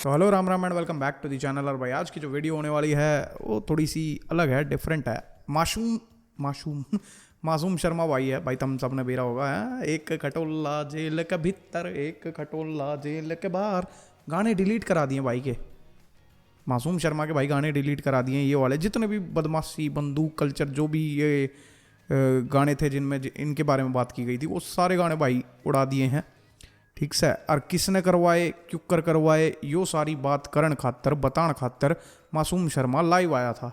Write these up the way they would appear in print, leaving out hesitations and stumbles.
तो hello Ram Ram and welcome back to the channel. और भाई आज की जो वीडियो होने वाली है वो थोड़ी सी अलग है, डिफरेंट है। मासूम मासूम मासूम शर्मा भाई है भाई, तुम सब ने बेरा होगा है? एक खटोला जेल के भीतर, एक खटोला जेल के बाहर। गाने डिलीट करा दिए भाई के, मासूम शर्मा के भाई गाने डिलीट करा दिए। ये वाले जितने भी बदमाशी बंदूक कल्चर जो भी ये गाने थे जिनमें इनके बारे में बात की गई थी, वो सारे गाने भाई उड़ा दिए हैं। ठीक से, और किसने करवाए, क्यों कर करवाए, यो सारी बात करन खातर बतान खातर मासूम शर्मा लाइव आया था।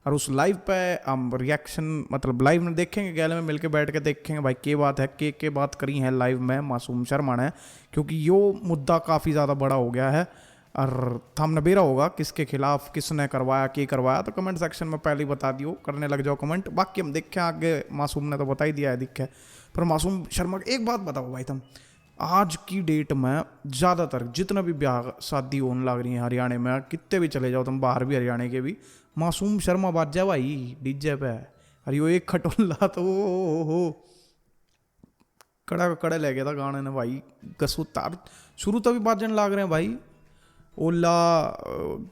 और उस लाइव पे हम रिएक्शन मतलब लाइव में देखेंगे, गैले में मिलके बैठ के देखेंगे भाई के बात है, के बात करी है लाइव में मासूम शर्मा ने, क्योंकि यो मुद्दा काफ़ी ज़्यादा बड़ा हो गया है। और थंबनेल बेरा होगा किसके खिलाफ, किसने करवाया, के करवाया, तो कमेंट सेक्शन में पहले ही बता दियो, करने लग जाओ कमेंट। बाकी हम देखें आगे, मासूम ने तो बता ही दिया है दिखे। पर मासूम शर्मा एक बात बताओ भाई, तुम आज की डेट में ज़्यादातर जितना भी ब्याह शादी होने लग रही है हरियाणा में, कितने भी चले जाओ तुम, बाहर भी हरियाणा के भी, मासूम शर्मा बाज जाए भाई डीजे पे। अरे वो एक खटोला तो हो कड़ा कड़े ले गया था गाने ने भाई, गसू तार शुरू तो भी बाजन लाग रहे हैं भाई। ओला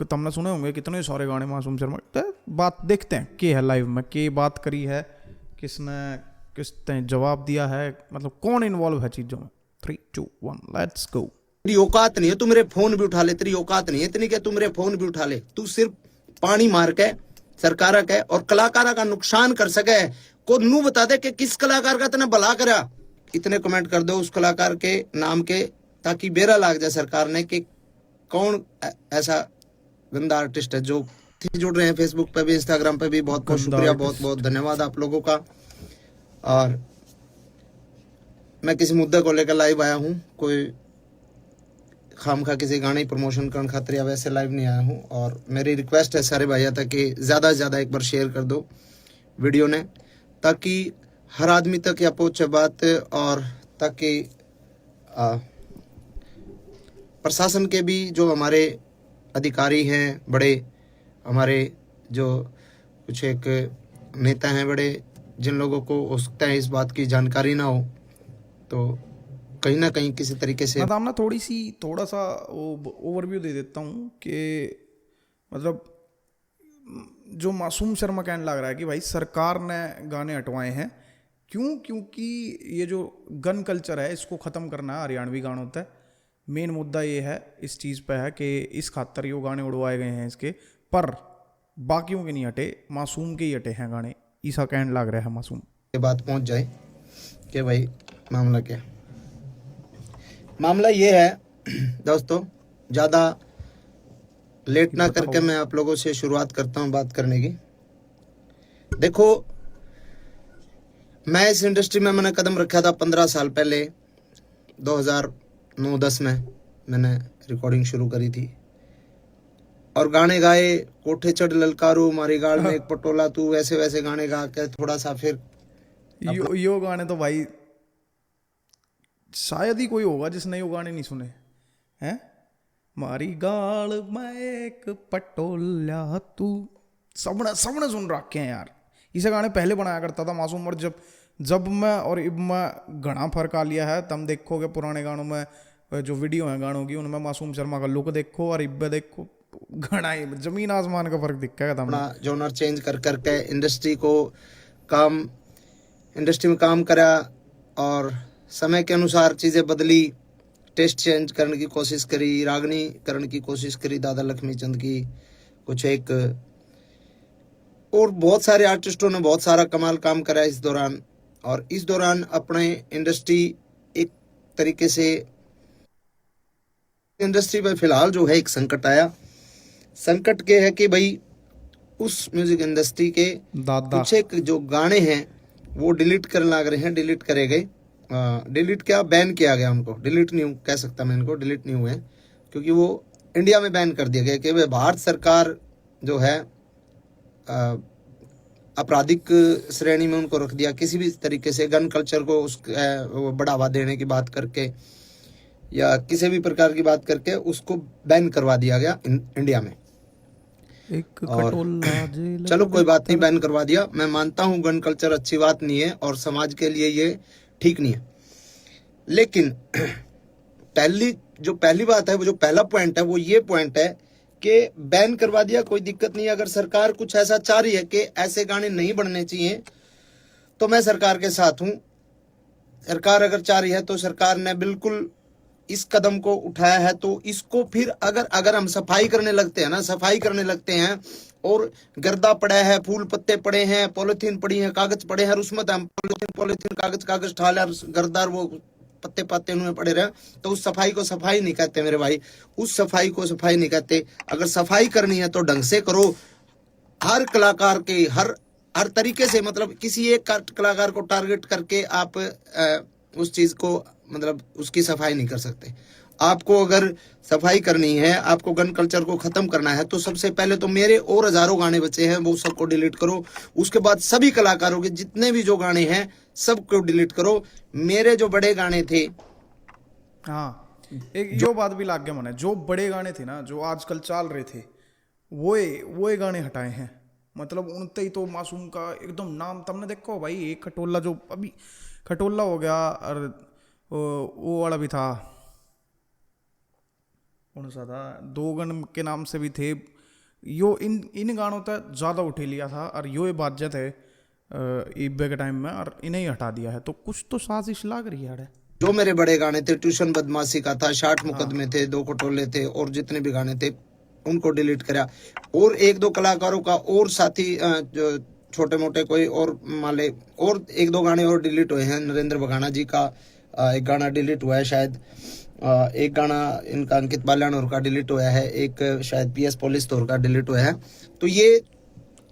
तुमने सुने होंगे कितने सारे गाने मासूम शर्मा। तो बात देखते हैं के है लाइव में, के बात करी है, किसने जवाब दिया है, मतलब कौन इन्वॉल्व है चीज़ों में। 3, 2, 1 लेट्स गो। तेरी औकात नहीं है तू मेरे फोन भी उठा ले, तेरी औकात नहीं है इतनी कि तू मेरे फोन भी उठा ले। तू सिर्फ पानी मार के सरकार के और कलाकारा का नुकसान कर सके को नू बता दे कि किस कलाकार का तने भला करा। इतने कमेंट कर दो उस कलाकार के नाम के, ताकि बेरा लाग जाए सरकार ने कि कौन ऐसा गंदा आर्टिस्ट है। जो जुड़ रहे हैं फेसबुक पे भी, इंस्टाग्राम पे भी, बहुत बहुत शुक्रिया, बहुत बहुत धन्यवाद आप लोगों का। और मैं किसी मुद्दे को लेकर लाइव आया हूँ, कोई खामखा किसी गाने की प्रमोशन करने खातिर या वैसे लाइव नहीं आया हूँ। और मेरी रिक्वेस्ट है सारे भाइयों तक कि ज़्यादा से ज़्यादा एक बार शेयर कर दो वीडियो ने, ताकि हर आदमी तक या पहुँचे बात, और ताकि प्रशासन के भी जो हमारे अधिकारी हैं बड़े, हमारे जो कुछ एक नेता हैं बड़े, जिन लोगों को हो सकता है इस बात की जानकारी ना हो, तो कहीं ना कहीं किसी तरीके से मैं ना थोड़ा सा ओवरव्यू दे देता हूँ कि मतलब जो मासूम शर्मा कहने लग रहा है कि भाई सरकार ने गाने हटवाए हैं, क्योंकि ये जो गन कल्चर है इसको ख़त्म करना है हरियाणवी गानों तक। मेन मुद्दा ये है, इस चीज़ पे है कि इस खातर ये गाने उड़वाए गए हैं इसके, पर बाकियों के नहीं हटे, मासूम के ही हटे हैं गाने, ऐसा कहने लग रहा है मासूम। ये बात पहुंच जाए कि भाई मामला क्या। मामला ये है दोस्तों, ज़्यादा लेट ना करके मैं आप लोगों से शुरुआत करता हूं बात करने की। देखो, मैं इस इंडस्ट्री में मैंने कदम रखा था 15 साल पहले, 2009-10 में मैंने रिकॉर्डिंग शुरू करी थी और गाने गाए, कोठे चढ़ ललकारू मारी गाल में एक पटोला तू, वैसे वैसे गाने गा के थोड़ा सा फिर यो गाने तो भाई शायद ही कोई होगा जिसने यो गाने नहीं सुने हैं। मारी गाल में एक पटोला तू, सबने सुन रखे हैं यार। इसे गाने पहले बनाया करता था मासूम, और जब मैं और इब में घना फर्क आ लिया है। तुम देखोगे पुराने गानों में जो वीडियो है गानों की, उनमें मासूम शर्मा का लुक देखो और इब देखो, घना ही जमीन आसमान का फर्क दिखेगा। अपना जोनर चेंज कर करके इंडस्ट्री में काम करा और समय के अनुसार चीज़ें बदली, टेस्ट चेंज करने की कोशिश करी, रागनी करने की कोशिश करी दादा लक्ष्मी चंद की, कुछ एक और बहुत सारे आर्टिस्टों ने बहुत सारा कमाल काम करा इस दौरान। और इस दौरान अपने इंडस्ट्री एक तरीके से इंडस्ट्री में फिलहाल जो है एक संकट आया। संकट के है कि भाई उस म्यूजिक इंडस्ट्री के कुछ एक जो गाने हैं वो डिलीट करने लग रहे हैं, डिलीट करे गए। डिलीट क्या, बैन किया गया उनको, डिलीट नहीं कह सकता मैं इनको, डिलीट नहीं हुए क्योंकि वो इंडिया में बैन कर दिया गया कि भाई भारत सरकार जो है आपराधिक श्रेणी में उनको रख दिया। किसी भी तरीके से गन कल्चर को बढ़ावा देने की बात करके या किसी भी प्रकार की बात करके उसको बैन करवा दिया गया इंडिया में। और चलो कोई बात नहीं, बैन करवा दिया। मैं मानता हूँ गन कल्चर अच्छी बात नहीं है और समाज के लिए ये ठीक नहीं है, लेकिन पहली जो पहली बात है, वो जो पहला पॉइंट है वो ये पॉइंट है कि बैन करवा दिया, कोई दिक्कत नहीं। अगर सरकार कुछ ऐसा चाह रही है कि ऐसे गाने नहीं बनने चाहिए तो मैं सरकार के साथ हूं। सरकार अगर चाह रही है तो सरकार ने बिल्कुल इस कदम को उठाया है, तो इसको फिर अगर हम सफाई करने लगते हैं ना, सफाई करने लगते हैं और गर्दा पड़ा है, फूल पत्ते पड़े हैं, पॉलिथीन पड़ी है, कागज पड़े हैं, और उसमें हम पॉलिथीन कागज ठाले और गर्दार वो पत्ते पत्ते उनमें पड़े रहे, तो उस सफाई को सफाई नहीं कहते मेरे भाई, उस सफाई को सफाई नहीं कहते। अगर सफाई करनी है तो ढंग से करो। हर कलाकार के हर तरीके से, मतलब किसी एक कलाकार को टारगेट करके आप उस चीज को, मतलब उसकी सफाई नहीं कर सकते। आपको अगर सफाई करनी है, आपको गन कल्चर को खत्म करना है, तो सबसे पहले तो मेरे और हजारों गाने बचे हैं वो सबको डिलीट करो। उसके बाद सभी कलाकारों के जितने भी जो गाने हैं सबको डिलीट करो। मेरे जो बड़े गाने थे, हाँ, एक यो बात भी लाग गया मने, जो बड़े गाने थे ना, जो आजकल चल रहे थे, वो गाने हटाए हैं। मतलब उनते ही तो मासूम का एकदम नाम तुमने देखो भाई, एक खटोला जो अभी खटोला हो गया, और वो वाला भी था, कौन सा था, दो गण के नाम से भी थे। यो इन गानों तक ज़्यादा उठे लिया था, और यो ये बात है ईबे के टाइम में, और इन्हें ही हटा दिया है। तो कुछ तो साजिश लाग रही है। जो मेरे बड़े गाने थे, ट्यूशन बदमाशी का था, 60 मुकदमे थे, 2 खटोले थे, और जितने भी गाने थे उनको डिलीट करा। और एक दो कलाकारों का और साथी जो छोटे मोटे कोई और माले, और एक दो गाने और डिलीट हुए हैं। नरेंद्र बघाना जी का एक गाना डिलीट हुआ है शायद, एक गाना इनका अंकित बाल्यानोर का डिलीट हुआ है, एक शायद पीएस पुलिस तौर का डिलीट हुआ है। तो ये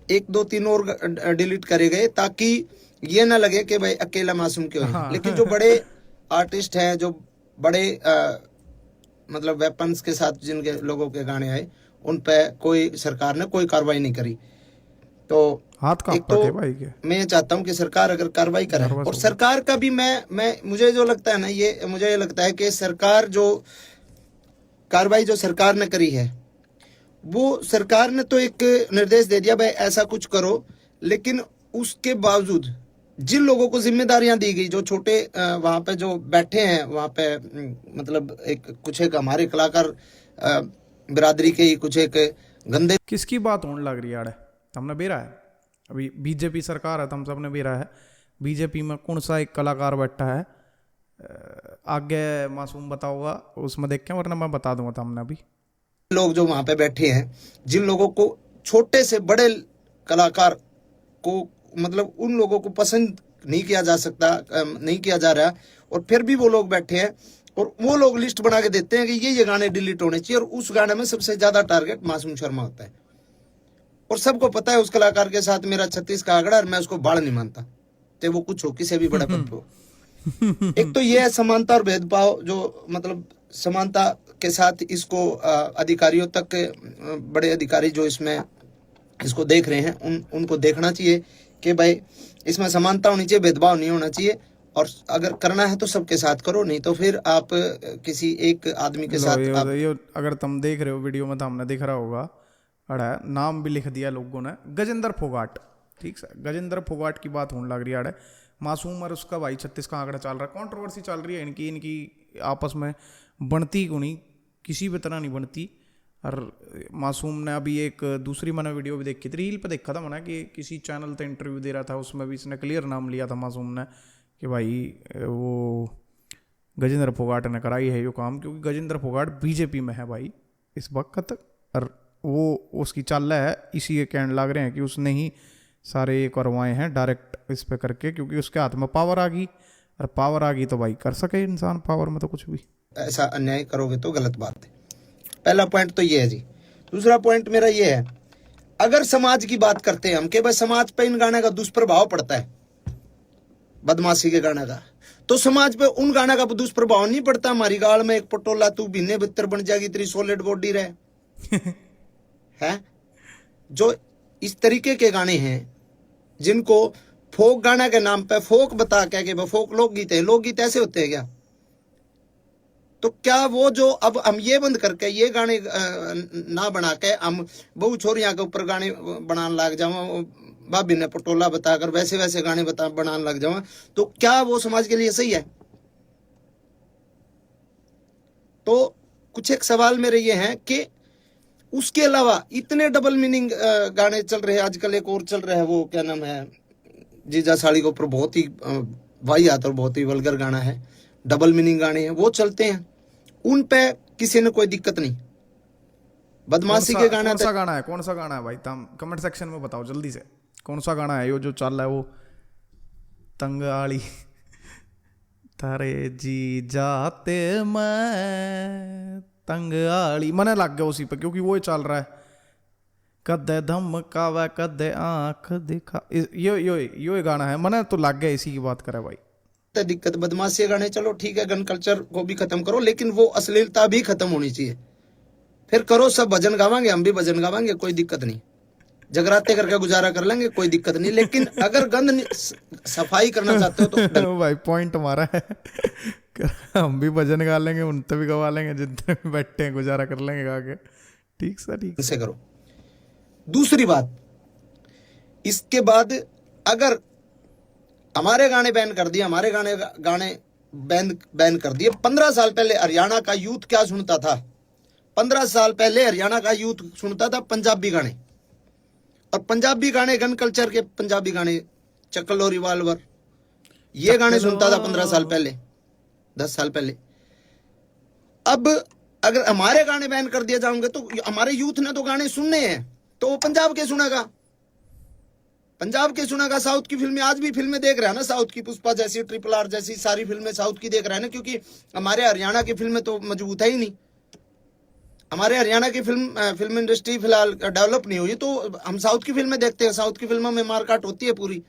1 2 3 और डिलीट करे गए, ताकि ये ना लगे कि भाई अकेला मासूम क्यों है। लेकिन जो बड़े आर्टिस्ट हैं, जो बड़े मतलब वेपन्स के साथ जिनके लोगों के गाने आए, उन पे कोई सरकार ने कोई कार्रवाई नहीं करी। तो हाथ एक तो भाई के। मैं चाहता हूं कि सरकार अगर कार्रवाई करे, और सरकार का भी मैं मुझे जो लगता है ना, ये मुझे ये लगता है कि सरकार जो कार्रवाई जो सरकार ने करी है, वो सरकार ने तो एक निर्देश दे दिया भाई ऐसा कुछ करो, लेकिन उसके बावजूद जिन लोगों को जिम्मेदारियां दी गई, जो छोटे वहां पे जो बैठे हैं वहां पे, मतलब एक कुछ एक हमारे कलाकार बिरादरी के ही कुछ एक गंदे, किसकी बात होने लग रही है? हमने बेरा है अभी बीजेपी सरकार है, हम सबने बेरा है बीजेपी में कौन सा एक कलाकार बैठा है, आगे मासूम बताओगा उसमें देख के, वरना मैं बता दूंगा। हमने अभी लोग जो वहां पे बैठे हैं, जिन लोगों को, छोटे से बड़े कलाकार को, मतलब उन लोगों को पसंद नहीं किया जा सकता, नहीं किया जा रहा, और फिर भी वो लोग बैठे हैं और वो लोग लिस्ट बना के देते हैं कि ये गाने डिलीट होने चाहिए, और उस गाने में सबसे ज्यादा टारगेट मासूम शर्मा होता है। और सबको पता है उस कलाकार के साथ मेरा 36 का आंकड़ा, और मैं उसको बाढ़ नहीं मानता, तो वो कुछ हो, किसी भी बड़े पद हो। एक तो ये है समानता और भेदभाव, जो मतलब समानता के साथ इसको अधिकारियों तक, बड़े अधिकारी जो इसमें इसको देख रहे हैं, उनको देखना चाहिए कि भाई इसमें समानता होनी चाहिए, भेदभाव नहीं होना चाहिए, और अगर करना है तो सबके साथ करो, नहीं तो फिर आप किसी एक आदमी के साथ ये अगर तुम देख रहे हो वीडियो में तो हमने दिख रहा होगा, अड़ा नाम भी लिख दिया लोगों ने, गजेंद्र फोगाट। ठीक है, गजेंद्र फोगाट की बात होने लग रही है। मासूम और उसका भाई 36 का आंकड़ा चल रहा है, कंट्रोवर्सी चल रही है इनकी आपस में, बनती को नहीं, किसी भी तरह नहीं बनती। और मासूम ने अभी एक दूसरी मैंने वीडियो भी देखी थी, रील पे देखा था मैंने, कि किसी चैनल पे इंटरव्यू दे रहा था, उसमें भी इसने क्लियर नाम लिया था मासूम ने कि भाई वो गजेंद्र फोगाट ने कराई है ये काम, क्योंकि गजेंद्र फोगाट बीजेपी में है भाई इस वक्त, और वो उसकी चाल है, इसी के कहने लग रहे हैं कि उसने ही सारे करवाए हैं डायरेक्ट इस पे करके, क्योंकि उसके हाथ में पावर आ गई, और पावर आ गई तो भाई कर सके इंसान पावर में तो कुछ भी। ऐसा अन्याय करोगे तो गलत बात है। पहला पॉइंट तो ये है जी। दूसरा पॉइंट मेरा ये है, अगर समाज की बात करते हैं हम कि भाई समाज पे इन गाने का दुष्प्रभाव पड़ता है, बदमाशी के गाने का, तो समाज पे उन गाना का दुष्प्रभाव नहीं पड़ता। हमारी गाल में एक पटोला तू बिन्ने बितर बन जाएगी, तेरी सॉलिड बॉडी रहे है। जो इस तरीके के गाने हैं जिनको फोक गाना के नाम पे फोक बता के फोक लोकगीत है, लोकगीत ऐसे होते हैं क्या? तो क्या वो जो अब हम ये बंद करके ये गाने ना बना के हम बहु छोरियां के ऊपर गाने बनाने लग जाओ, भाभी ने पटोला बताकर वैसे वैसे गाने बनाने लग जाओ, तो क्या वो समाज के लिए सही है? तो कुछ एक सवाल मेरे ये हैं कि उसके अलावा इतने डबल मीनिंग गाने चल रहे हैं आजकल। एक और चल रहा है, वो क्या नाम है, जीजा साड़ी के ऊपर बहुत ही वाहियात और बहुत ही वल्गर गाना है, डबल मीनिंग गाने हैं वो चलते हैं, उन पे किसी ने कोई दिक्कत नहीं। बदमाशी के गाना कौन सा गाना है, कौन सा गाना है भाई? तुम कमेंट सेक्शन में बताओ जल्दी से, कौन सा गाना है यो जो चल रहा है? वो तंगाली तारे जी जाते मैं तंगाली, मने लग गया उसी पे, क्योंकि वो ही चल रहा है। कदे धमकावे कदे आंख दिखा, यो गाना है, मने तो लग गया इसी की बात करे भाई। दिक्कत बदमाशी के गाने चलो ठीक है, गन कल्चर को भी खत्म करो, लेकिन वो अश्लीलता भी खत्म होनी चाहिए। फिर करो, सब भजन गावांगे, हम भी भजन गावांगे, कोई दिक्कत नहीं, जगराते करके गुजारा कर लेंगे, कोई दिक्कत नहीं। लेकिन अगर गंद सफाई करना चाहते हो तो भाई पॉइंट हमारा है हम भी भजन गा लेंगे, उनसे भी गवा लेंगे, जितने भी बैठे हैं गुजारा कर लेंगे गा के। ठीक सर, ठीक से करो। दूसरी बात, इसके बाद अगर हमारे गाने बैन कर दिए, हमारे गाने बैन कर दिए। 15 साल पहले हरियाणा का यूथ क्या सुनता था? 15 साल पहले हरियाणा का यूथ सुनता था पंजाबी गाने, और पंजाबी गाने गन कल्चर के पंजाबी गाने, चकलो रिवाल्वर, ये गाने सुनता था 15 साल पहले, 10 साल पहले। अब अगर हमारे गाने बैन कर दिए जाएंगे तो हमारे यूथ ने तो गाने सुनने हैं, तो वो पंजाब के सुनेगा, पंजाब के सुनेगा। साउथ की फिल्में, आज भी फिल्में देख रहे हैं ना, साउथ की पुष्पा जैसी, ट्रिपल आर जैसी सारी फिल्में साउथ की देख रहे हैं ना, क्योंकि हमारे हरियाणा की फिल्में तो मजबूत है ही नहीं। हमारे हरियाणा की फिल्म इंडस्ट्री फिलहाल डेवलप नहीं हुई, तो हम साउथ की फिल्में देखते हैं, साउथ की फिल्मों में मारकाट होती है पूरी।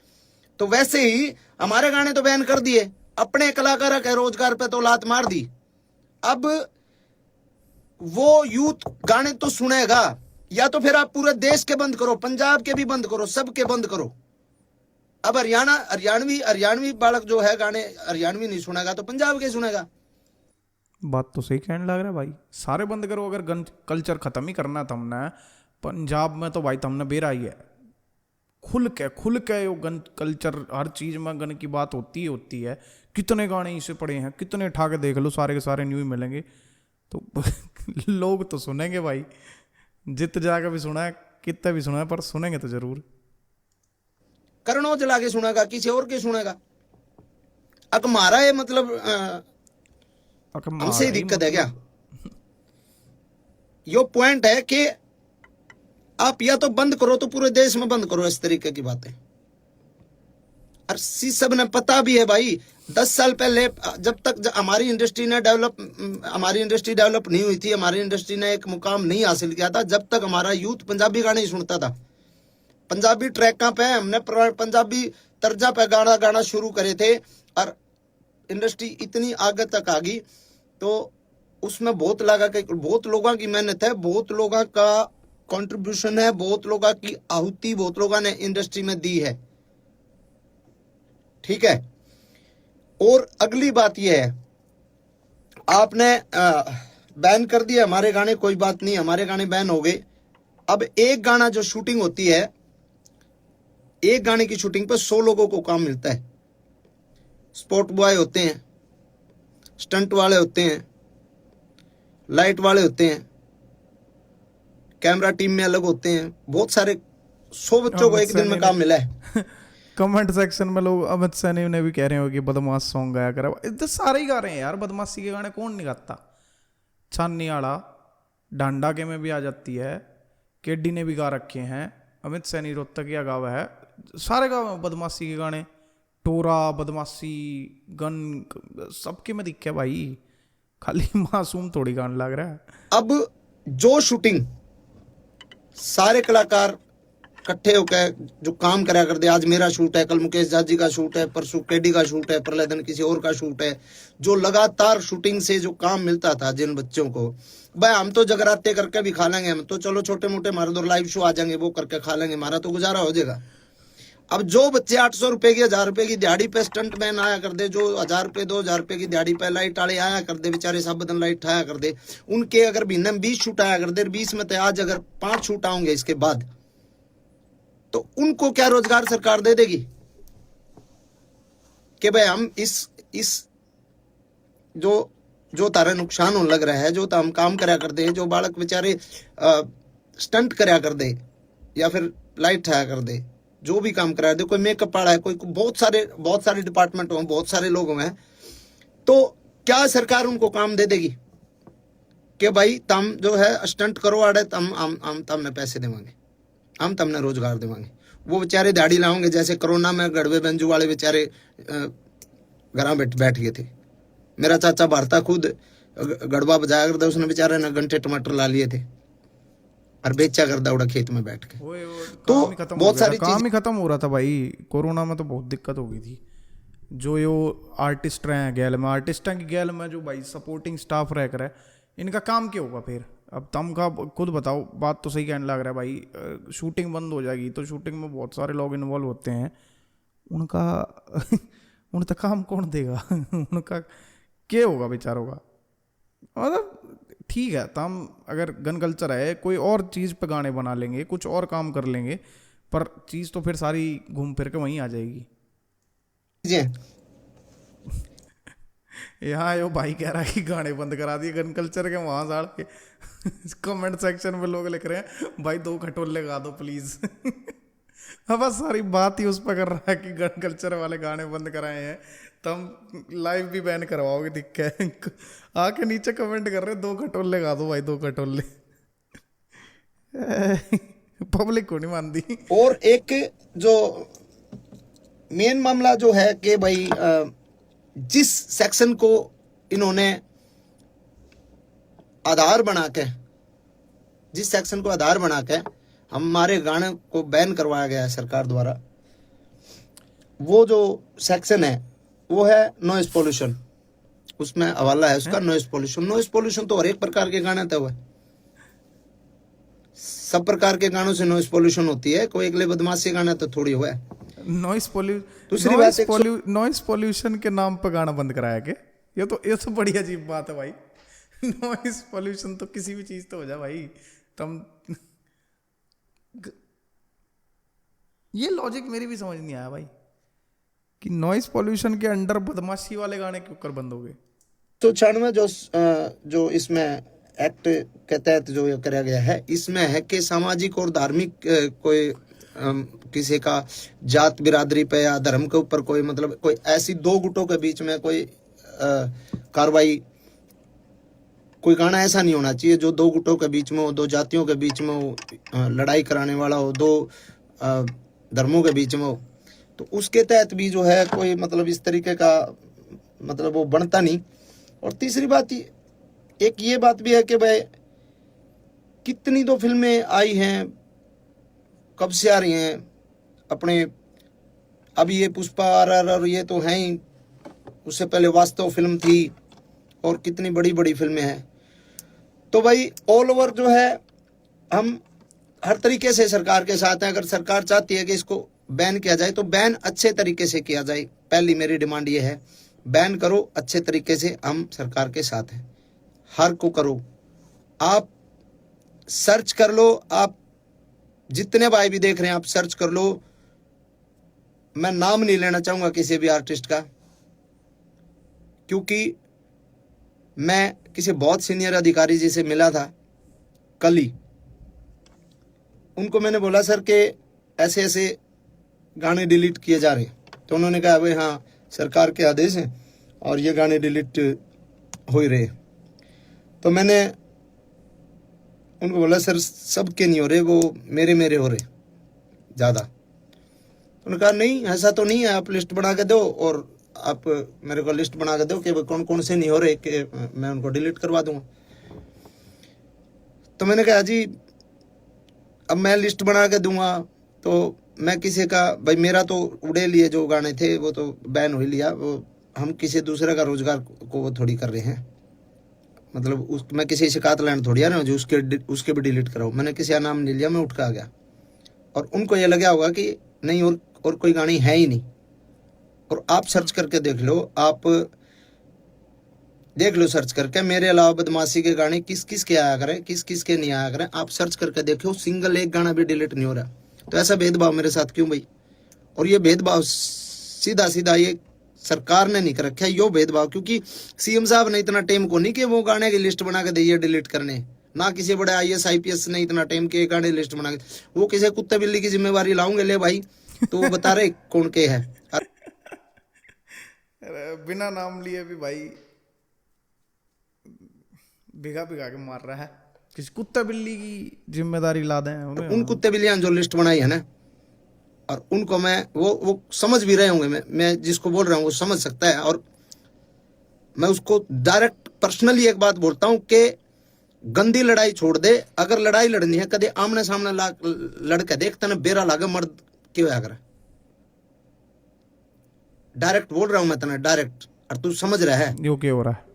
तो वैसे ही हमारे गाने तो बैन कर दिए, अपने कलाकारों के रोजगार पे तो लात मार दी। अब वो यूथ गाने तो सुनेगा, या तो फिर आप पूरे देश के बंद करो, पंजाब के भी बंद करो, सबके बंद करो। अब हरियाणवी बालक जो है गाने हरियाणवी नहीं सुनेगा तो पंजाब के सुनेगा। बात तो सही कहने लग रहा है भाई, सारे बंद करो। अगर गन कल्चर खत्म ही करना था हमने, पंजाब में तो भाई तुमने बेरा ही है, खुल के यो गन कल्चर, हर चीज में गन की बात होती है। कितने गाने इसे पड़े हैं, कितने ठाके देख लो, सारे के सारे न्यू ही मिलेंगे, तो लोग तो सुनेंगे भाई, जित जाकर भी सुना है, कितने भी सुना है, पर सुनेंगे तो जरूर। करण औजला के सुनेगा, किसी और के सुनेगा? अब हमारा ये मतलब हमसे ही दिक्कत है क्या? यो पॉइंट है कि आप या तो बंद करो तो पूरे देश में बंद करो, इस तरीके की बातें। और सब ने पता भी है भाई, 10 साल पहले जब तक हमारी इंडस्ट्री डेवलप नहीं हुई थी, हमारी इंडस्ट्री ने एक मुकाम नहीं हासिल किया था, जब तक हमारा यूथ पंजाबी गाने ही सुनता था। पंजाबी ट्रैक पे हमने पंजाबी तर्जा पे गाना शुरू करे थे, और इंडस्ट्री इतनी आगे तक आ गई, तो उसमें बहुत लोगों की मेहनत है, बहुत लोगों का कंट्रीब्यूशन है, बहुत लोगों की आहुति बहुत लोगों ने इंडस्ट्री में दी है, ठीक है। और अगली बात यह है, आपने बैन कर दिया हमारे गाने, कोई बात नहीं, हमारे गाने बैन हो गए। अब एक गाना जो शूटिंग होती है, एक गाने की शूटिंग पे 100 लोगों को काम मिलता है। स्पॉट बॉय होते हैं, स्टंट वाले होते हैं, लाइट वाले होते हैं, कैमरा टीम में अलग होते हैं, बहुत सारे 100 बच्चों को एक दिन में काम मिला है। कमेंट सेक्शन में लोग अमित सैनी ने भी कह रहे हो कि बदमाश सॉन्ग गाया करा, इधर सारे ही गा रहे हैं यार, बदमाशी के गाने कौन नहीं गाता? छाननी आड़ा डांडा के में भी आ जाती है, केडी ने भी गा रखे हैं, अमित सैनी रोहतकिया गावा है, सारे गाँव बदमाशी के गाने, टोरा बदमाशी गन सबके में दिखे भाई, खाली मासूम थोड़ी गाने लग रहा है। अब जो शूटिंग सारे कलाकार इकट्ठे होकर जो काम करा करते, आज मेरा शूट है, कल मुकेश जाजी का शूट है, परसों केडी का शूट है, प्रलयदन किसी और का शूट है, जो लगातार शूटिंग से जो काम मिलता था जिन बच्चों को, भाई हम तो जगराते करके भी खा लेंगे, हम तो चलो छोटे मोटे हमारे दो लाइव शो आ जाएंगे, वो करके खा लेंगे, हमारा तो गुजारा हो जाएगा। अब जो बच्चे 800 रुपए की 1000 रुपए की दिहाड़ी पे स्टंट मैन आया कर दे, जो 1000 रुपए 2000 रुपए की दिहाड़ी पे लाइट वाले आया कर दे, बेचारे सब बदन लाइट आया कर दे, उनके अगर महीने में 20 शूट आया कर दे, 20 में तो आज अगर 5 शूट आएंगे इसके बाद, तो उनको क्या रोजगार सरकार दे देगी कि भाई हम इस जो जो तारा नुकसान होने लग रहा है, जो हम काम करया कर दे, जो बालक बेचारे स्टंट करया कर दे या फिर लाइट ठाया कर दे, जो भी काम करा दे, कोई मेकअप वाला है, कोई बहुत सारे डिपार्टमेंट हो, बहुत सारे लोग हैं, तो क्या सरकार उनको काम दे देगी कि भाई तुम जो है स्टंट करो आड़े, हम तमने पैसे देवांगे, हम तमने रोजगार देवांगे। वो बेचारे दाढ़ी लाओगे, जैसे कोरोना में गड़वे बेंजू वाले बेचारे घर बैठ गए थे। मेरा चाचा भारता खुद गड़बा बजाया करता, उसने बेचारे ने घंटे टमाटर ला लिए थे और बेचा कर दौड़ा खेत में बैठ के। तो बहुत सारी काम ही खत्म हो रहा था भाई। कोरोना में तो बहुत दिक्कत हो गई थी। जो यो आर्टिस्ट रहे हैं गैल में, आर्टिस्टा की गैल में जो भाई सपोर्टिंग स्टाफ रह कर है, इनका काम क्या होगा फिर? अब तुम का खुद बताओ, बात तो सही कहने लग रहा है भाई। शूटिंग बंद हो जाएगी तो शूटिंग में बहुत सारे लोग इन्वॉल्व होते हैं, उनका उनका काम कौन देगा? उनका क्या होगा बेचारों का? मतलब ठीक है, तुम अगर गन कल्चर है, कोई और चीज़ पे गाने बना लेंगे, कुछ और काम कर लेंगे, पर चीज़ तो फिर सारी घूम फिर के वहीं आ जाएगी। यहाँ यो भाई कह रहा है कि गाने बंद करा दिए गन कल्चर के, वहाँ साड़ के कमेंट सेक्शन में लोग लिख रहे हैं भाई 2 खटोले गा दो प्लीज। अब बस सारी बात ही उस पर कर रहा है कि गन कल्चर वाले गाने बंद कराए हैं, तुम लाइव भी बैन करवाओगे दिख के। आके नीचे कमेंट कर रहे 2 खटोले गा दो भाई, 2 खटोले। पब्लिक को नहीं मानती। और एक जो मेन मामला जो है कि भाई जिस सेक्शन को इन्होंने आधार बना के, जिस सेक्शन को आधार बना के हमारे गाने को बैन करवाया गया है सरकार द्वारा, वो जो सेक्शन है वो है नॉइस पोल्यूशन। उसमें हवाला है उसका नॉइस पोल्यूशन। नॉइस पोल्यूशन तो हर एक प्रकार के गाने थे, हुए सब प्रकार के गानों से नॉइस पोल्यूशन होती है, कोई अगले बदमाशी गाना तो थोड़ी हुआ है। नॉइस दूसरी बात, नॉइस पोल्यूशन के नाम पर गाना बंद कराया के, ये तो बड़ी अजीब बात है भाई। नॉइस पोल्यूशन तो किसी भी चीज तो हो जाए भाई, तुम ये लॉजिक मेरी भी समझ नहीं आया भाई कि नॉइस पोल्यूशन के अंडर बदमाशी वाले गाने क्यों कर बंद हो गए। तो 96 जो इसमें एक्ट के तहत जो ये कराया गया है, इसमें है कि सामाजिक और धार्मिक कोई किसी का जात बिरादरी पे या धर्म के ऊपर कोई मतलब कोई ऐसी 2 गुटों के बीच में कोई कार्रवाई, कोई गाना ऐसा नहीं होना चाहिए जो 2 गुटों के बीच में हो, 2 जातियों के बीच में हो, लड़ाई कराने वाला हो, 2 धर्मों के बीच में हो। तो उसके तहत भी जो है कोई मतलब इस तरीके का मतलब वो बनता नहीं। और तीसरी बात एक ये बात भी है कि भाई कितनी तो फिल्में आई हैं, कब से आ रही हैं अपने, अभी ये पुष्पा RR और ये तो हैं ही, उससे पहले वास्तव फिल्म थी और कितनी बड़ी बड़ी फिल्में हैं। तो भाई ऑल ओवर जो है हम हर तरीके से सरकार के साथ हैं। अगर सरकार चाहती है कि इसको बैन किया जाए तो बैन अच्छे तरीके से किया जाए। पहली मेरी डिमांड ये है, बैन करो अच्छे तरीके से, हम सरकार के साथ हैं। हर को करो, आप सर्च कर लो, आप जितने भाई भी देख रहे हैं आप सर्च कर लो। मैं नाम नहीं लेना चाहूंगा किसी भी आर्टिस्ट का, क्योंकि मैं किसी बहुत सीनियर अधिकारी जी से मिला था कल ही। उनको मैंने बोला सर कि ऐसे ऐसे गाने डिलीट किए जा रहे हैं। तो उन्होंने कहा भाई हाँ सरकार के आदेश हैं और ये गाने डिलीट हो ही रहे। तो मैंने उनको बोला सर सबके नहीं हो रहे, वो मेरे हो रहे ज़्यादा। तो उन्होंने कहा नहीं ऐसा तो नहीं है, आप लिस्ट बना के दो और आप मेरे को लिस्ट बना के दो कि कौन कौन से नहीं हो रहे, कि मैं उनको डिलीट करवा दूंगा। तो मैंने कहा जी अब मैं लिस्ट बना के दूंगा तो मैं किसी का भाई, मेरा तो उड़े लिए जो गाने थे वो तो बैन हो ही लिया, वो हम किसी दूसरे का रोजगार को वो थोड़ी कर रहे हैं। मतलब मैं किसी शिकायत लाइन थोड़ी आ रहा हूँ जो उसके भी डिलीट कराऊँ। मैंने किसी का नाम नहीं लिया, मैं उठ के आ गया। और उनको ये लगा होगा कि नहीं और कोई गानी है ही नहीं। और आप सर्च करके देख लो, आप देख लो सर्च करके, मेरे अलावा बदमाशी के गाने किस किस के आया करें, किस किस के नहीं आया करें, आप सर्च करके देखो, सिंगल एक गाना भी डिलीट नहीं हो रहा। तो ऐसा भेदभाव मेरे साथ क्यों भाई? और ये भेदभाव सीधा सीधा ये सरकार ने नहीं कर रखा है यो भेदभाव, क्योंकि सीएम साहब ने इतना टाइम को नहीं कि वो गाने की लिस्ट बना के दिए डिलीट करने, ना किसी बड़े आईएएस आईपीएस ने इतना टाइम के गाने की लिस्ट बना के, वो किसी कुत्ते बिल्ली की जिम्मेवारी लाऊंगे ले भाई, तो वो बता रहे कौन के है। बिना नाम लिए भी भाई भिगा भिगा के मार रहा है, किसी कुत्ते बिल्ली की जिम्मेदारी ला दें उन्हें। उन कुत्ते बिल्लियां जो लिस्ट बनाई है ना, और उनको मैं वो समझ भी रहे होंगे, मैं जिसको बोल रहा हूँ वो समझ सकता है, और मैं उसको डायरेक्ट पर्सनली एक बात बोलता हूँ कि गंदी लड़ाई छोड़ दे, अगर लड़ाई लड़नी है कदे आमने सामने लड़के देख, तने बेरा लागे मर्द क्यों अगर, डायरेक्ट बोल रहा हूं मैं तने डायरेक्ट, और तू समझ रहा है यो क्या हो रहा है।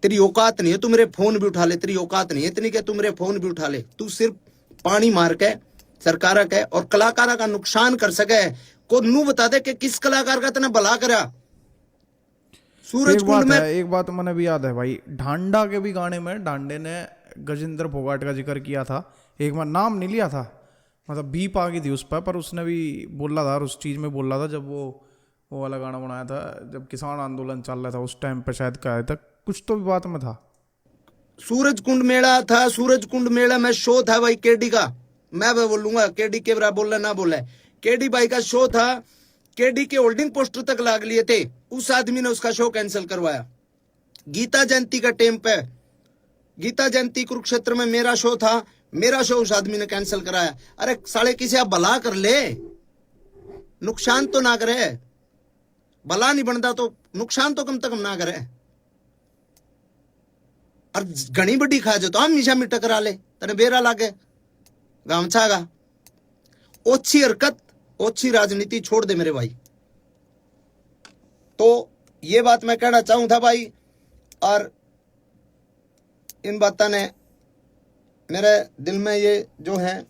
तेरी औकात नहीं है, तू मेरे फोन भी उठा ले, तेरी औकात नहीं है इतनी कि तू मेरे फोन भी उठा ले, तू सिर्फ पानी मार के सरकार के और कलाकारा का नुकसान कर सके, को नू बता दे कि किस कलाकार का तने भला करा। सूरज कुंड में एक बात मैंने भी याद है भाई, ढांडा के भी गाने में डांडे ने गजेंद्र फोगाट का जिक्र किया था, एक बार नाम नहीं लिया था, मतलब बीप आ गई थी उस पर उसने भी बोला था, और उस चीज में बोल रहा था जब वो वाला गाना बनाया था जब किसान आंदोलन चल रहा था उस टाइम पे, शायद कहा था कुछ तो भी बात में था। सूरज कुंड मेला था, सूरज कुंड मेला में शो था भाई केडी का, मैं बोलूंगा केडी के बराबर बोलना ना बोला, केडी भाई का शो था, केडी के होल्डिंग पोस्टर तक लाग लिए थे, उस आदमी ने उसका शो कैंसिल करवाया। गीता जयंती का टाइम पे, गीता जयंती कुरुक्षेत्र में मेरा शो था, मेरा शो उस आदमी ने कैंसिल कराया। अरे साले किसी आप भला कर ले, नुकसान तो ना करे, भला नहीं बनता तो नुकसान तो कम से कम ना करे, और घनी बड़ी खा जो तो हम निशा में टकरा ले, तने बेरा लागे गामछा का। ओछी हरकत ओछी राजनीति छोड़ दे मेरे भाई। तो ये बात मैं कहना चाहूं था भाई, और इन बातों ने मेरे दिल में ये जो है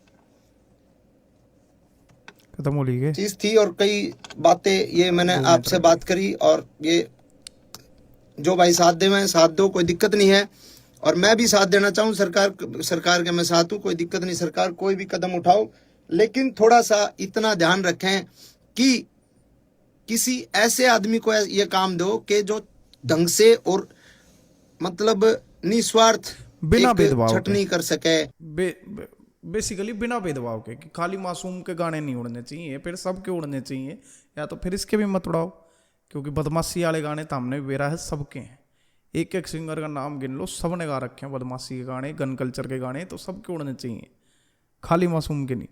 खत्म हो ली चीज थी, और कई बातें ये मैंने आपसे बात करी, और ये जो भाई साथ दे मैं साथ दो, कोई दिक्कत नहीं है, और मैं भी साथ देना चाहूं सरकार के मैं साथ हूं, कोई दिक्कत नहीं, सरकार कोई भी कदम उठाओ, लेकिन थोड़ा सा इतना ध्यान रखें कि किसी ऐसे आदमी को ये काम दो कि जो ढंग से और मतलब निस्वार्थ बिना भेदभाव छटनी कर सके, बेसिकली बिना भेदभाव के, कि खाली मासूम के गाने नहीं उड़ने चाहिए, फिर सबके उड़ने चाहिए, या तो फिर इसके भी मत उड़ाओ, क्योंकि बदमाशी वाले गाने तो हमने भी बेरा है सबके हैं, एक एक सिंगर का नाम गिन लो, सब ने गा रखे हैं बदमाशी के गाने, गन कल्चर के गाने, तो सबके उड़ने चाहिए, खाली मासूम के नहीं।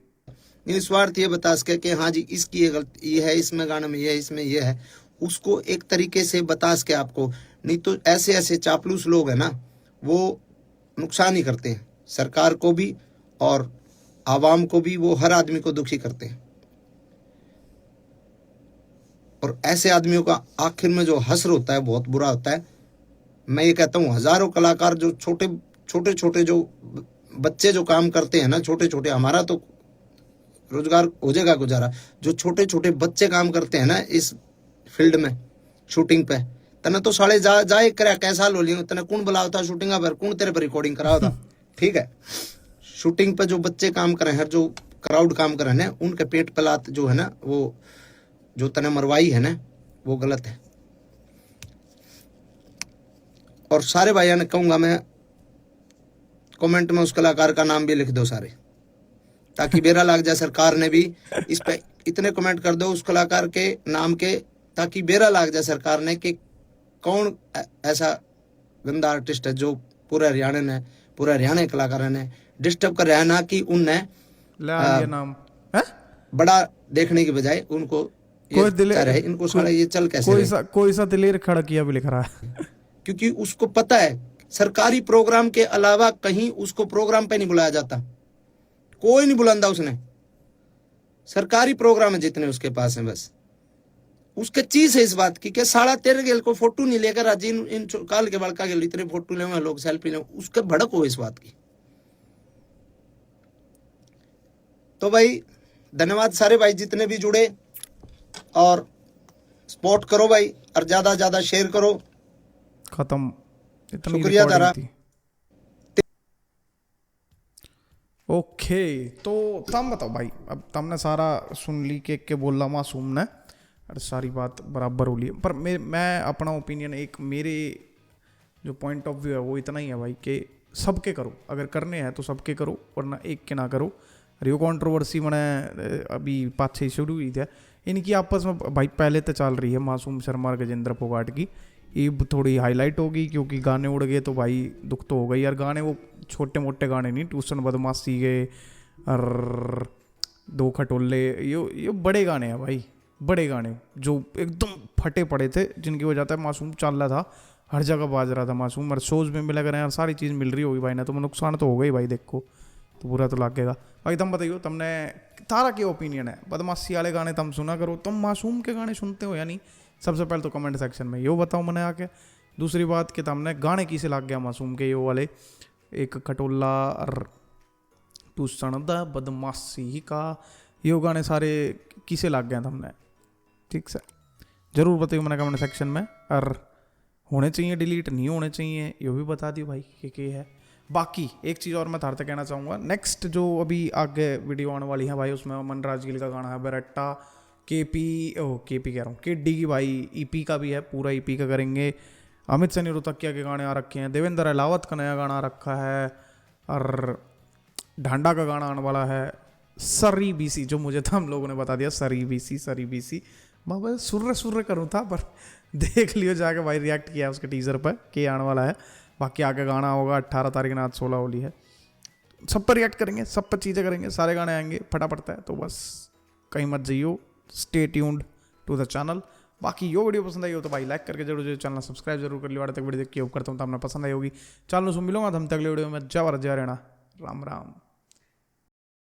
निस्वार्थ ये बता सके कि हाँ जी इसकी ये गलती ये है, इसमें गाने में ये है, इसमें ये है, उसको एक तरीके से बता सके आपको, नहीं तो ऐसे ऐसे चापलूस लोग हैं ना, वो नुकसान ही करते हैं सरकार को भी और आवाम को भी, वो हर आदमी को दुखी करते हैं, और ऐसे आदमियों का आखिर में जो हश्र होता है बहुत बुरा होता है। मैं ये कहता हूँ हजारों कलाकार जो छोटे छोटे जो बच्चे जो काम करते हैं ना, छोटे छोटे, हमारा तो रोजगार हो जाएगा गुजारा, जो छोटे छोटे बच्चे काम करते हैं ना इस फील्ड में शूटिंग पे, तने तो साले जाए करे कैसा लो लियो, तने कौन बुलाओ था शूटिंग पर, कौन तेरे पर रिकॉर्डिंग कराओ था, ठीक है, शूटिंग पे जो बच्चे काम करे हैं, जो क्राउड काम करे ना, उनके पेट पलात जो है ना, वो जो तने मरवाई है ना, वो गलत है। और सारे भाइयों ने कहूंगा मैं, कमेंट में उस कलाकार का नाम भी लिख दो सारे, ताकि बेरा लग जाए, सरकार ने भी इस पे इतने कमेंट कर दो उस कलाकार के नाम के, ताकि बेरा लग जाए सरकार ने कि कौन ऐसा गंदा आर्टिस्ट है जो पूरे हरियाणा के कलाकारों ने डिस्टर्ब कर रहा है, ना कि उनने ये नाम है बड़ा देखने की बजाय उनको कोई दिलेर है, इनको सारा ये चल कैसे कोई सा दिलेर खड़ा किया भी लिख रहा है क्योंकि उसको पता है सरकारी प्रोग्राम के अलावा कहीं उसको प्रोग्राम पे नहीं बुलाया जाता, कोई नहीं बुलांदा उसने, सरकारी प्रोग्राम है जितने उसके पास है, बस उसके चीज है इस बात की कि साला तेरे गेल को फोटो नहीं लेकर राजी इन काल के बड़का गेल इतने फोटो ले लोग सेल्फी ले, उसके भड़क हो इस बात की। तो भाई धन्यवाद सारे भाई जितने भी जुड़े, और सपोर्ट करो भाई, और ज्यादा शेयर करो। खत्म, इतनी शुक्रिया तारा। ओके, तो तुम बताओ भाई, अब तुमने सारा सुन ली के बोला मासूम ने, और सारी बात बराबर हो ली है। पर मैं अपना ओपिनियन, एक मेरे जो पॉइंट ऑफ व्यू है वो इतना ही है भाई कि सबके करो, अगर करने हैं तो सबके करो, वरना एक के ना करो। और ये कंट्रोवर्सी मैंने अभी 5-6 शुरू हुई थी इनकी आपस में भाई, पहले तो चल रही है मासूम शर्मा और गजेंद्र फोगाट की, ये थोड़ी हाईलाइट होगी क्योंकि गाने उड़ गए तो भाई दुख तो हो गई यार। गाने वो छोटे मोटे गाने नहीं, ट्यूशन बदमाशी गए और दो खटोले, ये बड़े गाने हैं भाई, बड़े गाने जो एकदम फटे पड़े थे, जिनकी वजह से मासूम चल रहा था, हर जगह बाज रहा था मासूम, और शोज में मिला करें यार, सारी चीज़ मिल रही होगी भाई ना, तो नुकसान तो हो गई भाई, देखो तो बुरा तो लगेगा भाई। तुम बताइयो, तुमने तारा क्या ओपिनियन है, बदमाशी वाले गाने तुम सुना करो, तुम मासूम के गाने सुनते हो या नहीं? सबसे पहले तो कमेंट सेक्शन में यो बताओ मैंने आके। दूसरी बात कि तुमने गाने किसे लग गया मासूम के यो वाले, एक खटोला और तू सणदा बदमाशी का, यो गाने सारे किसे लग गया तुमने? ठीक से जरूर बताइए मैंने कमेंट सेक्शन में, और होने चाहिए डिलीट, नहीं होने चाहिए ये भी बता दियो भाई कि है। बाकी एक चीज़ और मैं थारते कहना चाहूँगा, नेक्स्ट जो अभी आगे वीडियो आने वाली है भाई, उसमें अमन राजगिल का गाना है बरट्टा, केपी कह रहा हूँ केडी की भाई ईपी का भी है, पूरा ईपी का करेंगे। अमित सनी रोहतकिया के गाने आ रखे हैं, देवेंद्र अहलावत का नया गाना आ रखा है, और ढांडा का गाना आने वाला है, सरी बीसी, जो मुझे था हम लोगों ने बता दिया, सरी बीसी मैं बस सुर्र करूँ था, पर देख लियो जाके भाई, रिएक्ट किया उसके टीजर पर कि आने वाला है। बाकी आगे गाना होगा 18 तारीख ना, आज 16 होली है, सब पर रिएक्ट करेंगे, सब पर चीज़ें करेंगे, सारे गाने आएंगे फटाफट है, तो बस कहीं मत जाइयो, stay tuned to the channel. बाकी यो वीडियो पसंद आई हो तो भाई लाइक करके जरूर चैनल सब्सक्राइब जरूर कर लियो। आगे तक वीडियो देख के होप करता हूँ तो आपने पसंद आई होगी। चैनल सुन मिलूंगा तो हम तक अगले वीडियो में जय रहना, राम राम।